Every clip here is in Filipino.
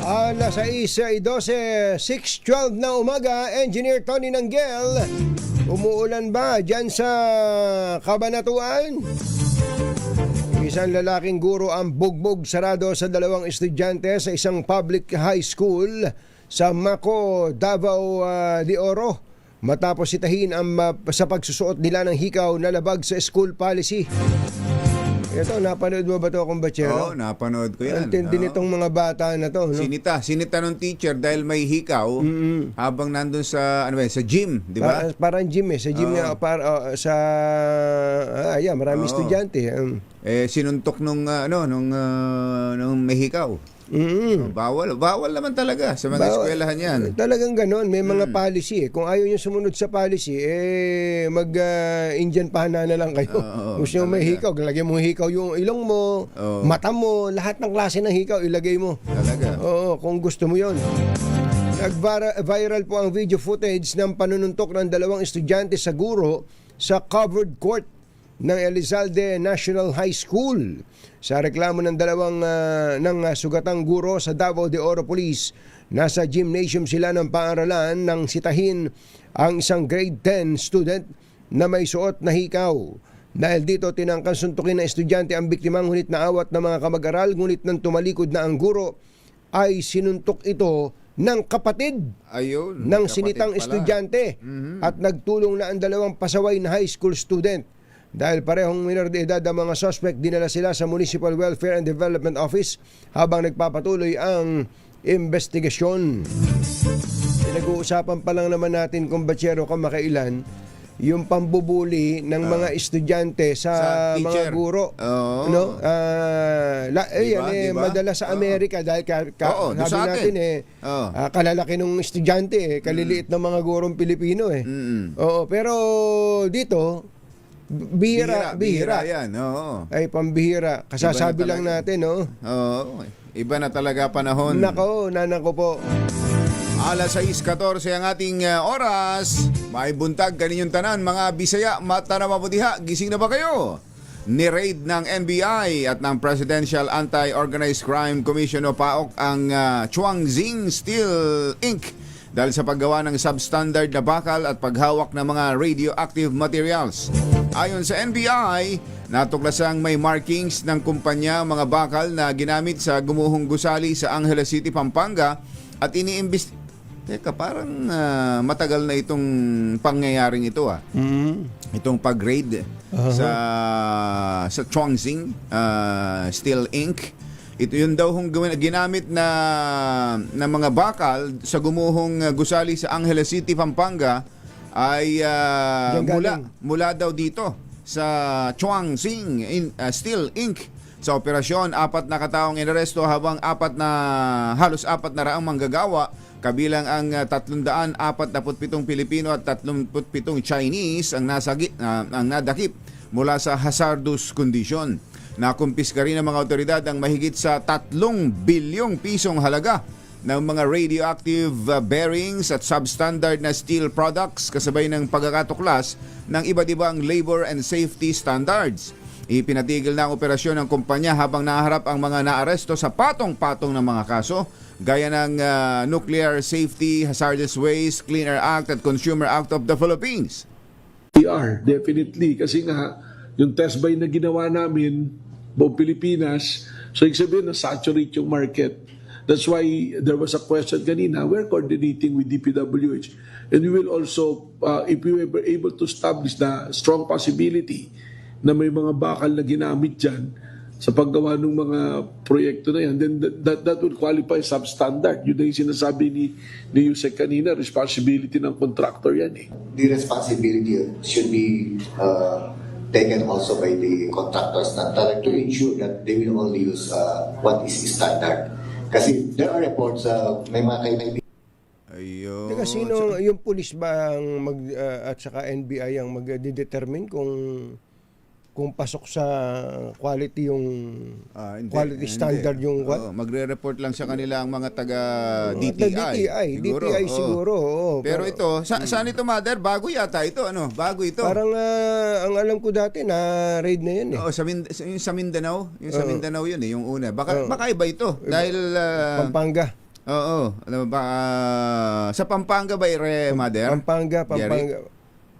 Alas 6:12, 6:12 na umaga, Engineer Tony Nanggel. Umuulan ba dyan sa Cabanatuan? Isang lalaking guro ang bugbog sarado sa dalawang estudyante sa isang public high school sa Maco, Davao de Oro matapos sitahin sa pagsusuot nila ng hikaw na labag sa school policy. Ito, napanood mo ba ito, kumbachero? Oo, napanood ko yan. Ang tindi nitong mga bata na to, no? Sinita ng teacher dahil may hikaw habang nandun sa sa gym, di ba? Parang gym sa gym nga marami estudyante. Sinuntok nung may hikaw. Bawal naman talaga sa mga eskwelahan yan. Talagang gano'n, may mga policy. Kung ayaw nyo sumunod sa policy, mag-Indian pahana na lang kayo. Gusto nyo may hikaw, lagyan mo hikaw yung ilong mo, mata mo, lahat ng klase ng hikaw ilagay mo. Talaga? Oo, kung gusto mo yon. Nag-viral po ang video footage ng panununtok ng dalawang estudyante sa guro sa covered court ng Elizalde National High School sa reklamo ng dalawang sugatang guro sa Davao de Oro Police. Nasa gymnasium sila ng paaralan nang sitahin ang isang grade 10 student na may suot na hikaw. Dahil dito tinangkang suntukin na estudyante ang biktima, ngunit naawat ng mga kamag-aral, ngunit nang tumalikod na ang guro ay sinuntok ito ng kapatid ng sinitang estudyante at nagtulong na ang dalawang pasaway na high school student. Dahil parehong minor de edad ang mga suspect, dinala sila sa Municipal Welfare and Development Office habang nagpapatuloy ang investigasyon. Pinag-uusapan pa lang naman natin, kumbachero, kamakailan, yung pambubuli ng mga estudyante sa mga guro. No? Diba? Madalas sa Amerika dahil sabi natin kalalaki ng estudyante, kaliliit ng mga gurong Pilipino . Pero dito bihira yan. Ay pambihira, kasasabi lang natin, no? Iba na talaga panahon. Nanako po. Alas 6:14 ang ating oras. May buntag kaninyong tanan, mga Bisaya, mata na maputiha. Gising na ba kayo? Ni-raid ng NBI at ng Presidential Anti-Organized Crime Commission o PAOK ang Chuangzing Steel Inc. dahil sa paggawa ng substandard na bakal at paghawak ng mga radioactive materials. Ayon sa NBI, natuklasang may markings ng kumpanya mga bakal na ginamit sa gumuhong gusali sa Angeles City, Pampanga at Teka, parang matagal na itong pangyayaring ito Itong pag-raid sa Chuangzing Steel Inc. Ito yun daw ginamit na mga bakal sa gumuhong gusali sa Angeles City, Pampanga ay mula daw dito sa Chuangzing Steel Inc. Sa operasyon, 4 na kataong inaresto habang halos 4 na raang manggagawa, kabilang ang 347 Pilipino at 37 Chinese ang nadakip mula sa hazardous condition. Nakumpiska rin ng mga otoridad ang mahigit sa 3 bilyong pisong halaga ng mga radioactive bearings at substandard na steel products kasabay ng pagkakatuklas ng iba't ibang labor and safety standards. Ipinatigil na ang operasyon ng kumpanya habang naharap ang mga naaresto sa patong-patong ng mga kaso gaya ng Nuclear Safety, Hazardous Waste, Cleaner Act at Consumer Act of the Philippines. Definitely, kasi nga yung test buy na ginawa namin buong Pilipinas, so ibig sabihin na saturate yung market. That's why there was a question kanina. We're coordinating with DPWH and we will also, if we were able to establish the strong possibility na may mga bakal na ginamit dyan sa paggawa ng mga proyekto na yan, then that would qualify substandard. Yun na yung sinasabi ni Yusek kanina, responsibility ng contractor yan . The responsibility should be taken also by the contractors to ensure that they will only use what is standard. Kasi there are reports, may mga kaibigan. Ayun. Teka, sino yung pulis ba at saka NBI ang mag-determine kung pasok sa quality yung quality standard yung magre-report lang sa kanila ang mga taga DTI. DTI siguro. Pero ito, saan ito, Mother? Bago yata ito, bago ito. Parang ang alam ko dati na raid na yun . Sa Mindanao, yung sa Mindanao yun yung una. Baka iba ito dahil Pampanga. Oo. Ano ba? Sa Pampanga ba, Mother? Pampanga. Jerry?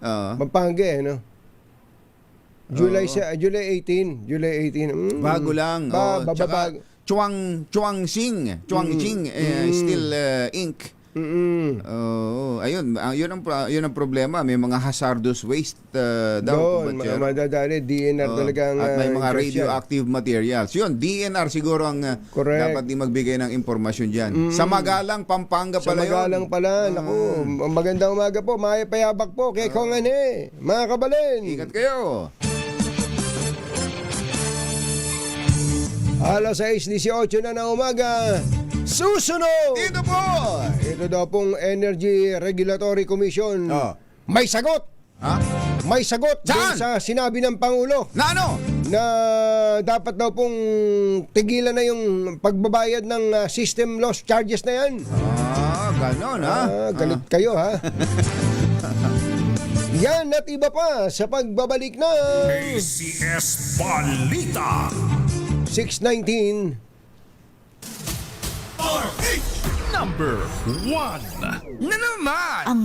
Oo. Pampanga no? July 18. Bago lang. Oo. Tsaka, Chuangxing still ink. Ayun, yun ang problema. May mga hazardous waste daw. Doon, madadali. DNR talagang at may mga in-charge yan. radioactive materials. Yun, DNR siguro ang Correct. dapat di magbigay ng impormasyon dyan. Sa Magalang, Pampanga Sa pala yun. Magalang pala. Naku, magandang umaga po. Maya payabak po kay Kong Ane. Mga kabalin. Ingat kayo. Alas 6:18 na ng umaga. Susunod! Dito po! Ito daw pong Energy Regulatory Commission. Oh. May sagot! Ha? May sagot Saan? dun sa sinabi ng Pangulo Na ano? na dapat daw pong tigilan na yung pagbabayad ng system loss charges na yan. Ganon ha? Galit kayo ha. Yan at iba pa sa pagbabalik na ACS Balita. 619 Number 1 na naman. Ang